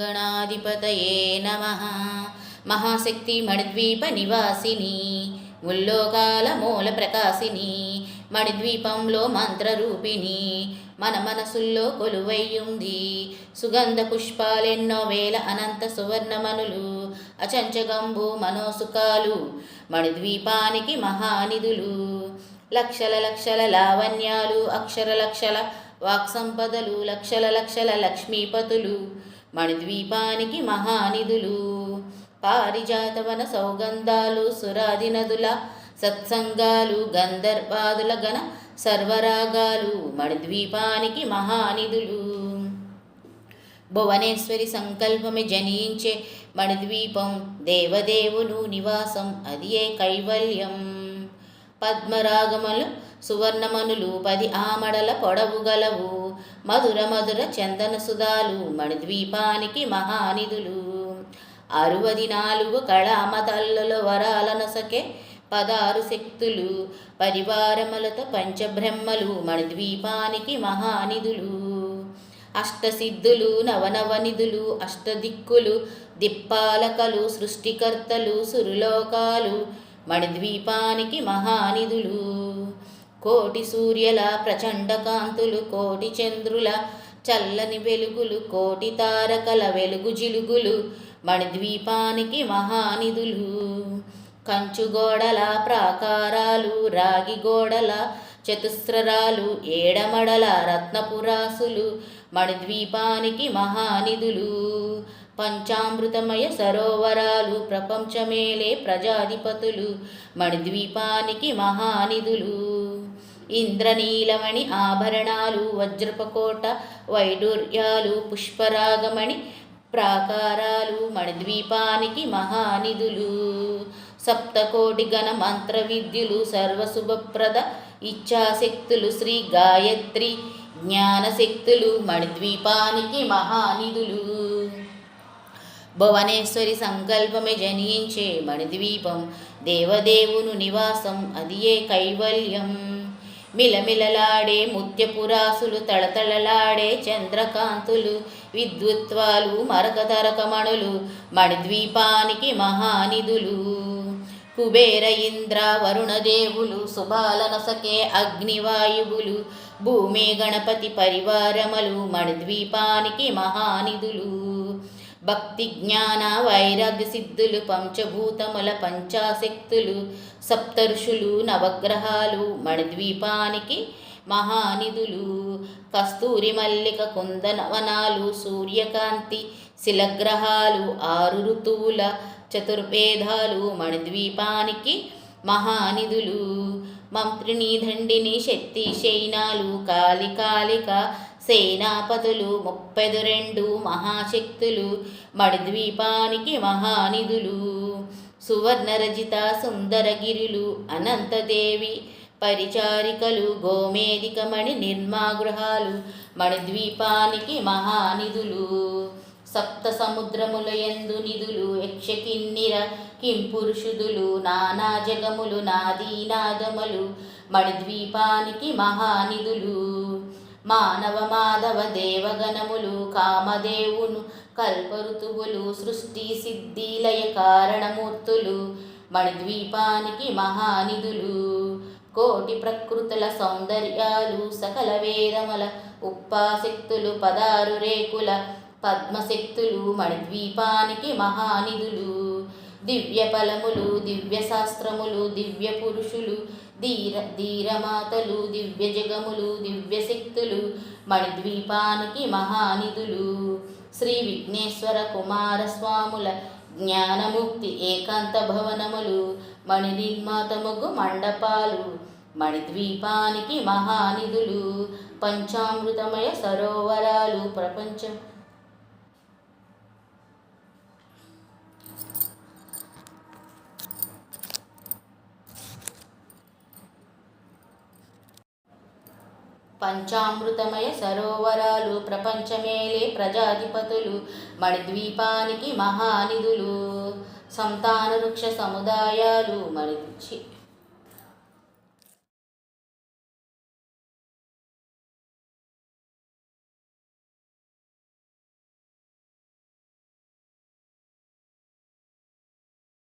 గణాధిపతయే నమః. మహాశక్తి మణిద్వీప నివాసిని, ముల్లోకాల మూల ప్రకాశిని, మణిద్వీపంలో మంత్రరూపిణి, మన మనసుల్లో కొలువయ్యుంది. సుగంధ పుష్పాలెన్నో వేల అనంత సువర్ణమనులు, అచంచగంబు మనోసుకాలు మణిద్వీపానికి మహానిధులు. లక్షల లక్షల లావణ్యాలు, అక్షర లక్షల వాక్సంపదలు, లక్షల లక్షల లక్ష్మీపతులు మణిద్వీపానికి మహానిధులు. పారిజాతవన సౌగంధాలు, సురాది నదుల సత్సంగాలు, గంధర్వాదుల గణ సర్వరాగాలు మణిద్వీపానికి మహానిధులు. భువనేశ్వరి సంకల్పమే జనించే మణిద్వీపం, దేవదేవులు నివాసం అది ఏ కైవల్యం. పద్మరాగములు సువర్ణమనులు 10 ఆమడల పొడవు గలవు, మధుర మధుర చందన సుధాలు మణిద్వీపానికి మహానిధులు. 64 కళామతల్లలో వరాలనొసకే 16 శక్తులు, పరివారములతో పంచబ్రహ్మలు మణిద్వీపానికి మహానిధులు. అష్టసిద్ధులు నవనవనిధులు, అష్టదిక్కులు దిక్పాలకలు, సృష్టికర్తలు సురులోకాలు మణిద్వీపానికి మహానిధులు. కోటి సూర్యుల ప్రచండ కాంతులు, కోటి చంద్రుల చల్లని వెలుగులు, కోటి తారకల వెలుగు జిలుగులు మణిద్వీపానికి మహానిధులు. కంచుగోడల ప్రాకారాలు, రాగి గోడల చతుస్రాలు, ఏడమడల రత్నపురాసులు మణిద్వీపానికి మహానిధులు. పంచామృతమయ సరోవరాలు, ప్రపంచమేలే ప్రజాధిపతులు మణిద్వీపానికి మహానిధులు. ఇంద్రనీలమణి ఆభరణాలు, వజ్రపకోట వైడూర్యాలు, పుష్పరాగమణి ప్రాకారాలు మణిద్వీపానికి మహానిధులు. సప్తకోటి గణ మంత్ర విద్యులు, సర్వశుభప్రద ఇచ్ఛాశక్తులు, శ్రీ గాయత్రి జ్ఞానశక్తులు మణిద్వీపానికి మహానిధులు. భువనేశ్వరి సంకల్పమే జనించే మణిద్వీపం, దేవదేవును నివాసం అది ఏ కైవల్యం. మిలమిలలాడే ముత్యపురాసులు, తళతళలాడే చంద్రకాంతులు, విద్యుత్వాలు మరకతరకమణులు మణిద్వీపానికి మహానిధులు. కుబేర ఇంద్ర వరుణదేవులు, శుభాలనొసకే అగ్నివాయువులు, భూమి గణపతి పరివారములు మణిద్వీపానికి మహానిధులు. భక్తి జ్ఞాన వైరాగ్య సిద్ధులు, పంచభూతముల పంచాశక్తులు, సప్తఋషులు నవగ్రహాలు మణిద్వీపానికి మహానిధులు. కస్తూరి మల్లిక కుందనవనాలు, సూర్యకాంతి శిలగ్రహాలు, 6 ఋతువుల చతుర్వేదాలు మణిద్వీపానికి మహానిధులు. మంత్రిని దండిని శక్తి శైనాలు, కాళిక సేనాపతులు 32 మహాశక్తులు మణిద్వీపానికి మహానిధులు. సువర్ణరజిత సుందరగిరులు, అనంతదేవి పరిచారికలు, గోమేధికమణి నిర్మాగృహాలు మణిద్వీపానికి మహానిధులు. సప్త సముద్రముల యందు నిధులు, యక్షకిన్నెర కింపురుషుదులు, నానా జగములు నాదీనాదములు మణిద్వీపానికి మహానిధులు. మానవ మాధవ దేవగణములు, కామదేవును కల్పఋతువులు, సృష్టి సిద్ధి లయ కారణమూర్తులు మణిద్వీపానికి మహానిధులు. కోటి ప్రకృతుల సౌందర్యాలు, సకల వేదముల ఉపాశక్తులు, 16 రేకుల పద్మశక్తులు మణిద్వీపానికి మహానిధులు. దివ్య ఫలములు, దివ్య శాస్త్రములు, దివ్య పురుషులు, ధీరమాతలు, దివ్య జగములు, దివ్య శక్తులు మణిద్వీపానికి మహానిధులు. శ్రీ విఘ్నేశ్వర కుమారస్వాముల జ్ఞానముక్తి ఏకాంత భవనములు, మణి నిర్మాతముగు మండపాలు మణిద్వీపానికి మహానిధులు. పంచామృతమయ సరోవరాలు, ప్రపంచం పంచామృతమయ సరోవరాలు, ప్రపంచమేలే ప్రజాధిపతులు మణిద్వీపానికి మహానిధులు. సంతాన వృక్ష సముదాయాలు